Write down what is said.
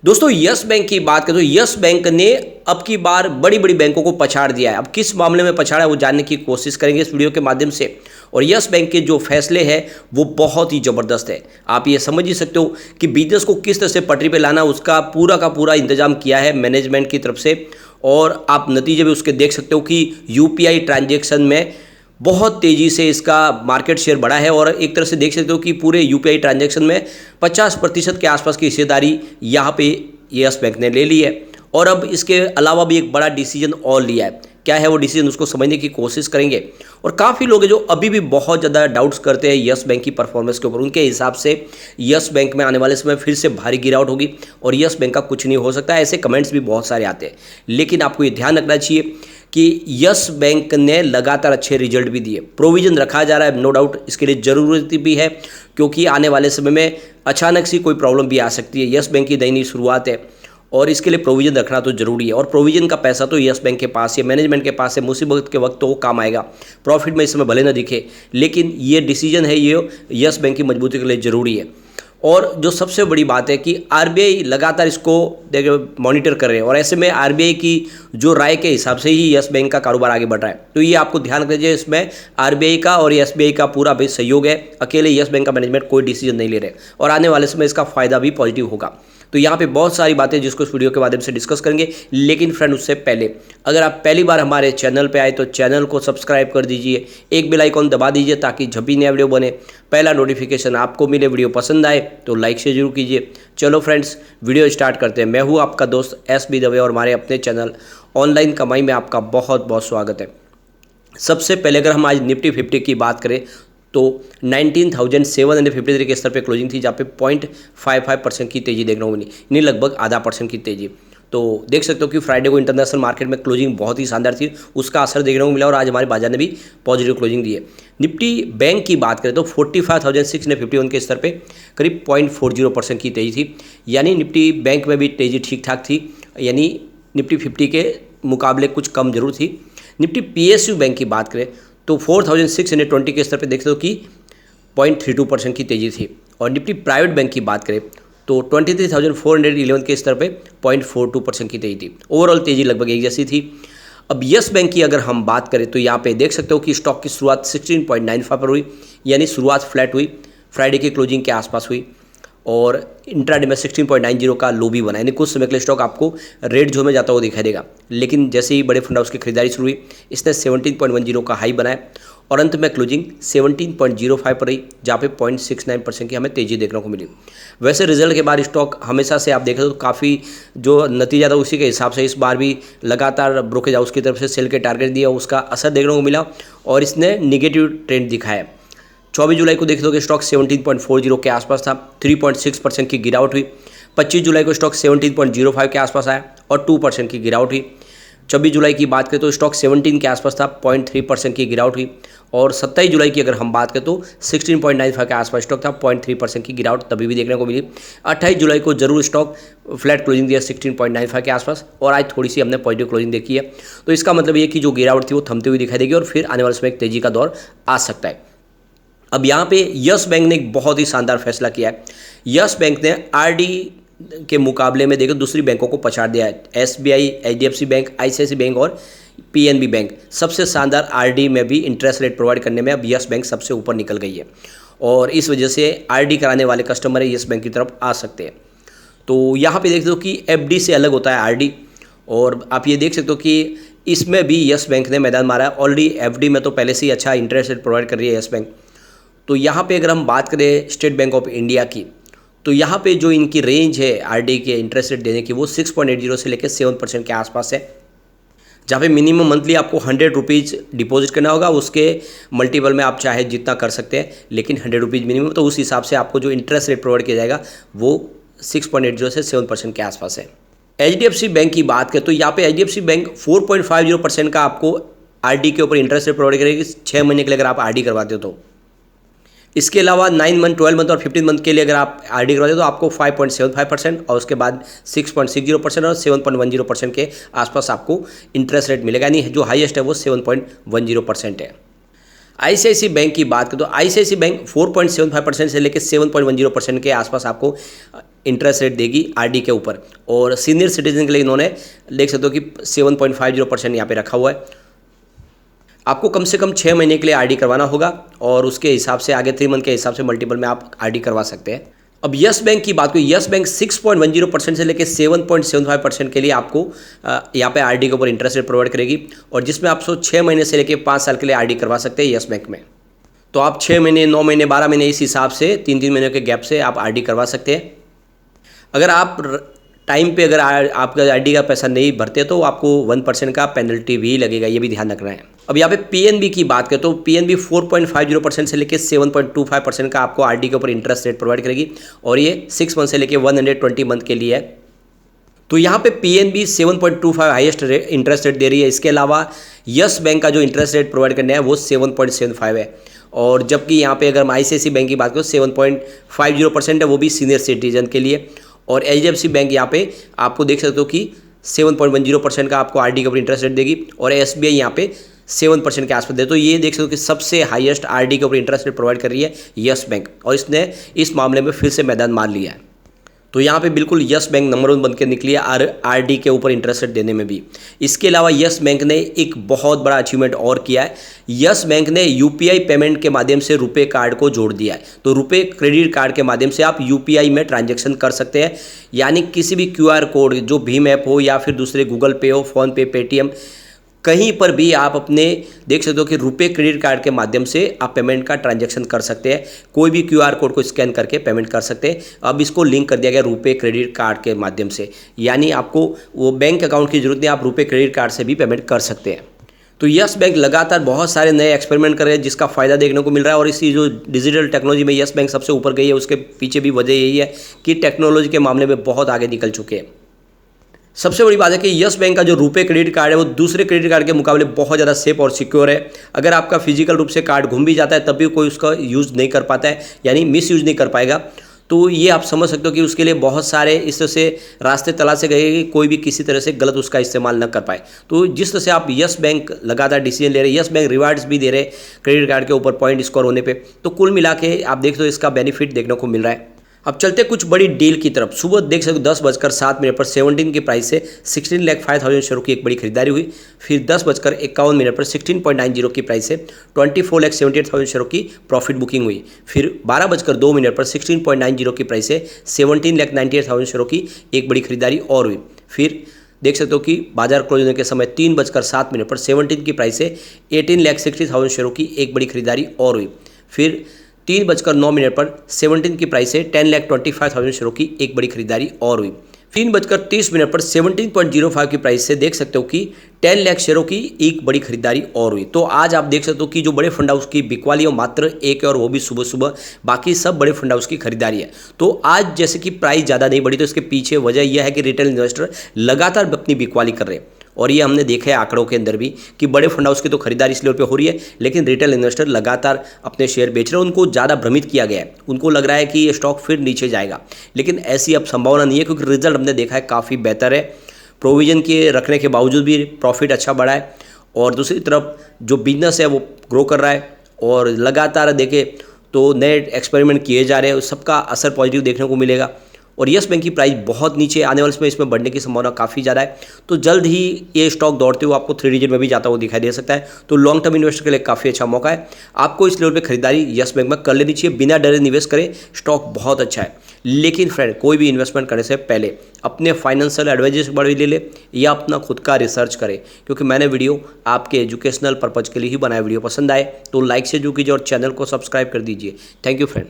दोस्तों yes bank की बात करें तो यस बैंक ने अब की बार बड़ी बड़ी बैंकों को पछाड़ दिया है। अब किस मामले में पछाड़ा है वो जानने की कोशिश करेंगे इस वीडियो के माध्यम से। और यस बैंक के जो फैसले हैं वो बहुत ही ज़बरदस्त है। आप ये समझ ही सकते हो कि बिजनेस को किस तरह से पटरी पे लाना उसका पूरा का पूरा इंतजाम किया है मैनेजमेंट की तरफ से। और आप नतीजे भी उसके देख सकते हो कि यूपीआई ट्रांजैक्शन में बहुत तेज़ी से इसका मार्केट शेयर बढ़ा है। और एक तरह से देख सकते हो कि पूरे यूपीआई ट्रांजैक्शन में 50% के आसपास की हिस्सेदारी यहाँ पे यस बैंक ने ले ली है। और अब इसके अलावा भी एक बड़ा डिसीजन और लिया है। क्या है वो डिसीजन, उसको समझने की कोशिश करेंगे। और काफ़ी लोग हैं जो अभी भी बहुत ज़्यादा डाउट्स करते हैं यस बैंक की परफॉर्मेंस के ऊपर। उनके हिसाब से यस बैंक में आने वाले समय फिर से भारी गिरावट होगी और यस बैंक का कुछ नहीं हो सकता। ऐसे कमेंट्स भी बहुत सारे आते हैं, लेकिन आपको ये ध्यान रखना चाहिए कि यस बैंक ने लगातार अच्छे रिजल्ट भी दिए। प्रोविज़न रखा जा रहा है, नो डाउट इसके लिए ज़रूरत भी है, क्योंकि आने वाले समय में अचानक से कोई प्रॉब्लम भी आ सकती है। यस बैंक की नई शुरुआत है और इसके लिए प्रोविज़न रखना तो ज़रूरी है। और प्रोविज़न का पैसा तो यस बैंक के पास है, मैनेजमेंट के पास है। मुसीबत के वक्त तो वो काम आएगा। प्रॉफिट में इस समय भले न दिखे, लेकिन ये डिसीजन है, ये यस बैंक की मजबूती के लिए ज़रूरी है। और जो सबसे बड़ी बात है कि आरबीआई लगातार इसको मॉनिटर कर रहे हैं और ऐसे में आरबीआई की जो राय के हिसाब से ही यस बैंक का कारोबार आगे बढ़ रहा है। तो ये आपको ध्यान रखना चाहिए, इसमें आरबीआई का और एसबीआई का पूरा भी सहयोग है। अकेले यस बैंक का मैनेजमेंट कोई डिसीजन नहीं ले रहे और आने वाले समय इसका फायदा भी पॉजिटिव होगा। तो यहाँ पे बहुत सारी बातें जिसको इस वीडियो के माध्यम से डिस्कस करेंगे। लेकिन फ्रेंड उससे पहले अगर आप पहली बार हमारे चैनल पे आए तो चैनल को सब्सक्राइब कर दीजिए, एक बेल आइकॉन दबा दीजिए ताकि जब भी नया वीडियो बने पहला नोटिफिकेशन आपको मिले। वीडियो पसंद आए तो लाइक से जरूर कीजिए। चलो फ्रेंड्स वीडियो स्टार्ट करते हैं। मैं हूँ आपका दोस्त एस.बी. दवे और हमारे अपने चैनल ऑनलाइन कमाई में आपका बहुत बहुत स्वागत है। सबसे पहले अगर हम आज निफ्टी 50 की बात करें तो 19,753 के स्तर पे क्लोजिंग थी, जहाँ पे 0.55% की तेज़ी देखने को मिली, यानी लगभग आधा % की तेज़ी। तो देख सकते हो कि फ्राइडे को इंटरनेशनल मार्केट में क्लोजिंग बहुत ही शानदार थी, उसका असर देखने को मिला और आज हमारे बाजार ने भी पॉजिटिव क्लोजिंग दी है। निफ्टी बैंक की बात करें तो 45,651 के स्तर पे करीब 0.40% की तेज़ी थी, यानी निफ्टी बैंक में भी तेज़ी ठीक ठाक थी, यानी निफ्टी 50 के मुकाबले कुछ कम जरूर थी। निफ्टी पीएसयू बैंक की बात करें तो 4,620 के स्तर पे देख लो कि 0.32% की तेज़ी थी। और निफ्टी प्राइवेट बैंक की बात करें तो 23,411 के स्तर पे 0.42% की तेज़ी थी। ओवरऑल तेज़ी लगभग एक जैसी थी। अब यस बैंक की अगर हम बात करें तो यहाँ पे देख सकते हो कि स्टॉक की शुरुआत 16.95 पर हुई, यानी शुरुआत फ्लैट हुई, फ्राइडे की क्लोजिंग के आसपास हुई और इंट्राडे में 16.90 का लो भी बना, यानी कुछ समय के लिए स्टॉक आपको रेड जोन में जाता हुआ दिखाई देगा। लेकिन जैसे ही बड़े फंड हाउस की खरीदारी शुरू हुई, इसने 17.10 का हाई बनाया और अंत में क्लोजिंग 17.05 पर रही, जहाँ पे 0.69% की हमें तेज़ी देखने को मिली। वैसे रिजल्ट के बाद स्टॉक हमेशा से आप देखें तो काफ़ी जो नतीजा था उसी के हिसाब से इस बार भी लगातार ब्रोकेज हाउस की तरफ से सेल के टारगेट दिया, उसका असर देखने को मिला और इसने निगेटिव ट्रेंड दिखाया। 24 जुलाई को देख लो कि स्टॉक 17.40 के आसपास था, 3.6% की गिरावट हुई। 25 जुलाई को स्टॉक 17.05 के आसपास आया और 2% की गिरावट हुई। 26 जुलाई की बात करें तो स्टॉक 17 के आसपास था, 0.3% की गिरावट हुई। और 27 जुलाई की अगर हम बात करें तो 16.95 के आसपास स्टॉक था, 0.3% की गिरावट तभी भी देखने को मिली। 28 जुलाई को जरूर स्टॉक फ्लैट क्लोजिंग दिया 16.95 के आसपास और आज थोड़ी सी हमने पॉजिटिव क्लोजिंग देखी है। तो इसका मतलब ये कि जो गिरावट थी वो थमती हुई दिखाई देगी और फिर आने वाले समय एक तेज़ी का दौर आ सकता है। अब यहाँ पे यस बैंक ने एक बहुत ही शानदार फैसला किया है। यस बैंक ने आरडी के मुकाबले में देखो दूसरी बैंकों को पछाड़ दिया है। SBI, HDFC bank, ICIC bank और पीएनबी बैंक सबसे शानदार आरडी में भी इंटरेस्ट रेट प्रोवाइड करने में अब यस बैंक सबसे ऊपर निकल गई है और इस वजह से आरडी कराने वाले कस्टमर यस बैंक की तरफ आ सकते हैं। तो यहाँ पे देख दो कि एफडी से अलग होता है आरडी और आप ये देख सकते हो कि इसमें भी यस बैंक ने मैदान मारा है। ऑलरेडी एफडी में तो पहले से ही अच्छा इंटरेस्ट रेट प्रोवाइड कर रही है यस बैंक। तो यहाँ पे अगर हम बात करें स्टेट बैंक ऑफ इंडिया की तो यहाँ पे जो इनकी रेंज है आरडी के इंटरेस्ट रेट देने की वो 6.80 से लेकर 7% के आसपास है, जहाँ पे मिनिमम मंथली आपको 100 रुपीज़ डिपॉजिट करना होगा। उसके मल्टीपल में आप चाहे जितना कर सकते हैं, लेकिन 100 रुपीज़ मिनिमम, तो उस हिसाब से आपको जो इंटरेस्ट रेट प्रोवाइड किया जाएगा वो 6.80 से 7% के आसपास है। एचडीएफसी बैंक की बात करें तो यहाँ पे एचडीएफसी बैंक 4.50% का आपको आरडी के ऊपर इंटरेस्ट रेट प्रोवाइड करेगी 6 महीने के लिए अगर आप आरडी करवाते हो तो। इसके अलावा 9 मंथ, 12 मंथ और 15 मंथ के लिए अगर आप आरडी करवाते हो तो आपको 5.75% और उसके बाद 6.60% और 7.10% के आसपास आपको इंटरेस्ट रेट मिलेगा, यानी जो हाईएस्ट है वो 7.10% है। आईसीआईसी बैंक की बात करें तो आईसीआईसी बैंक 4.75% से लेकर 7.10% के आसपास आपको इंटरेस्ट रेट देगी आरडी के ऊपर। और सीनियर सिटीजन के लिए इन्होंने देख सकते हो कि 7.50% यहाँ पे रखा हुआ है। आपको कम से कम 6 महीने के लिए आरडी करवाना होगा और उसके हिसाब से आगे 3 मंथ के हिसाब से मल्टीपल में आप आरडी करवा सकते हैं। अब यस बैंक की बात करें, यस बैंक 6.10% से लेकर 7.75% के लिए आपको यहाँ पे आरडी के ऊपर इंटरेस्ट रेट प्रोवाइड करेगी और जिसमें आप 6 महीने से लेकर 5 साल के लिए आरडी करवा सकते हैं यस बैंक में। तो आप 6 महीने, 9 महीने, 12 महीने इस हिसाब से 3-3 महीने के गैप से आप आरडी करवा सकते हैं। अगर आप टाइम पे अगर आपका आरडी का पैसा नहीं भरते तो आपको 1% का पेनल्टी भी लगेगा, ये भी ध्यान रखना है। अब यहाँ पे पीएनबी की बात करें तो पीएनबी 4.50% से लेकर 7.25% का आपको आरडी के ऊपर इंटरेस्ट रेट प्रोवाइड करेगी और ये 6 मंथ से लेकर 120 मंथ के लिए है। तो यहाँ पे पीएनबी 7.25 हाईएस्ट इंटरेस्ट रेट दे रही है। इसके अलावा यस बैंक का जो इंटरेस्ट रेट प्रोवाइड करना है वो 7.75 है और जबकि यहाँ पे अगर हम आईसीआईसीआई बैंक की बात करें 7.50% है, वो भी सीनियर सिटीजन के लिए। और एचडीएफसी बैंक यहाँ पे आपको देख सकते हो कि 7.10% का आपको आरडी के ऊपर इंटरेस्ट रेट देगी और एसबीआई यहाँ पे 7% के आसपास दे। तो ये देख सकते हो कि सबसे हाईएस्ट आरडी के ऊपर इंटरेस्ट रेट प्रोवाइड कर रही है यस बैंक और इसने इस मामले में फिर से मैदान मार लिया है। तो यहाँ पे बिल्कुल यस बैंक नंबर 1 बन के निकली है आरडी के ऊपर इंटरेस्ट रेट देने में भी। इसके अलावा यस बैंक ने एक बहुत बड़ा अचीवमेंट और किया है। यस बैंक ने यूपीआई पेमेंट के माध्यम से रुपए कार्ड को जोड़ दिया है। तो रुपए क्रेडिट कार्ड के माध्यम से आप यूपीआई में ट्रांजैक्शन कर सकते हैं, यानी किसी भी क्यूआर कोड जो भीम ऐप हो या फिर दूसरे गूगल पे हो, फ़ोनपे, पेटीएम, कहीं पर भी आप अपने देख सकते हो कि रुपए क्रेडिट कार्ड के माध्यम से आप पेमेंट का ट्रांजैक्शन कर सकते हैं। कोई भी क्यूआर कोड को स्कैन करके पेमेंट कर सकते हैं। अब इसको लिंक कर दिया गया रुपए क्रेडिट कार्ड के माध्यम से, यानी आपको वो बैंक अकाउंट की जरूरत नहीं, आप रुपए क्रेडिट कार्ड से भी पेमेंट कर सकते हैं। तो यस बैंक लगातार बहुत सारे नए एक्सपेरिमेंट कर रहे हैं जिसका फ़ायदा देखने को मिल रहा है और इसी जो डिजिटल टेक्नोलॉजी में यस बैंक सबसे ऊपर गई है उसके पीछे भी वजह यही है कि टेक्नोलॉजी के मामले में बहुत आगे निकल चुके हैं। सबसे बड़ी बात है कि यस बैंक का जो रुपए क्रेडिट कार्ड है वो दूसरे क्रेडिट कार्ड के मुकाबले बहुत ज़्यादा सेफ और सिक्योर है। अगर आपका फिजिकल रूप से कार्ड घूम भी जाता है तब भी कोई उसका यूज़ नहीं कर पाता है, यानी मिस यूज़ नहीं कर पाएगा। तो ये आप समझ सकते हो कि उसके लिए बहुत सारे इस तरह से रास्ते तलाशे गए कि कोई भी किसी तरह से गलत उसका इस्तेमाल न कर पाए। तो जिस तरह से आप यस बैंक लगातार डिसीजन ले रहे हैं, यस बैंक रिवार्ड्स भी दे रहे हैं क्रेडिट कार्ड के ऊपर पॉइंट स्कोर होने पे, तो कुल मिला के आप देख दो इसका बेनिफिट देखने को मिल रहा है। अब चलते कुछ बड़ी डील की तरफ। सुबह देख सकते हो 10:07 पर 17 की प्राइस से 16,05,000 शेयरों की एक बड़ी खरीदारी हुई। फिर 10:51 पर 16.90 की प्राइस से 24,78,000 शेयरों की प्रॉफिट बुकिंग हुई। फिर 12:02 पर 16.90 की प्राइस से 17,98,000 शेयरों की एक बड़ी खरीदारी और हुई। फिर देख सकते हो कि बाजार क्लोज होने के समय 3:07 पर 17 की प्राइस से 18,60,000 शेयरों की एक बड़ी खरीदारी और हुई। फिर 3:09 पर 17 की प्राइस से 10,25,000 शेयरों की एक बड़ी खरीदारी और हुई। 3:30 पर 17.05 की प्राइस से देख सकते हो कि 10 लाख शेयरों की एक बड़ी खरीदारी और हुई। तो आज आप देख सकते हो कि जो बड़े फंड हाउस की बिकवाली है मात्र एक है और वो भी सुबह सुबह, बाकी सब बड़े फंड हाउस की खरीदारी है। तो आज जैसे कि प्राइस ज़्यादा नहीं बढ़ी तो इसके पीछे वजह यह है कि रिटेल इन्वेस्टर लगातार अपनी बिकवाली कर रहे हैं और ये हमने देखा है आंकड़ों के अंदर भी कि बड़े फंड हाउस की तो खरीदारी इस लेवल पे हो रही है लेकिन रिटेल इन्वेस्टर लगातार अपने शेयर बेच रहे हैं। उनको ज़्यादा भ्रमित किया गया है, उनको लग रहा है कि ये स्टॉक फिर नीचे जाएगा, लेकिन ऐसी अब संभावना नहीं है क्योंकि रिजल्ट हमने देखा है काफ़ी बेहतर है। प्रोविजन के रखने के बावजूद भी प्रॉफिट अच्छा बढ़ा है और दूसरी तरफ जो बिजनेस है वो ग्रो कर रहा है और लगातार देखें तो नए एक्सपेरिमेंट किए जा रहे हैं, सबका असर पॉजिटिव देखने को मिलेगा। और यस बैंक की प्राइस बहुत नीचे आने वाले समय इसमें बढ़ने की संभावना काफ़ी ज़्यादा है। तो जल्द ही ये स्टॉक दौड़ते हुए आपको 3 डिजिट में भी जाता हुआ दिखाई दे सकता है। तो लॉन्ग टर्म इन्वेस्टर के लिए काफ़ी अच्छा मौका है, आपको इस लेवल पे खरीदारी यस बैंक में कर लेनी चाहिए। बिना डरे निवेश करें, स्टॉक बहुत अच्छा है। लेकिन फ्रेंड कोई भी इन्वेस्टमेंट करने से पहले अपने फाइनेंशियल एडवाइजर से बड़ी ले ले या अपना खुद का रिसर्च करें, क्योंकि मैंने वीडियो आपके एजुकेशनल पर्पज़ के लिए ही बनाया। वीडियो पसंद आए तो लाइक से जो कीजिए और चैनल को सब्सक्राइब कर दीजिए। Thank you friend.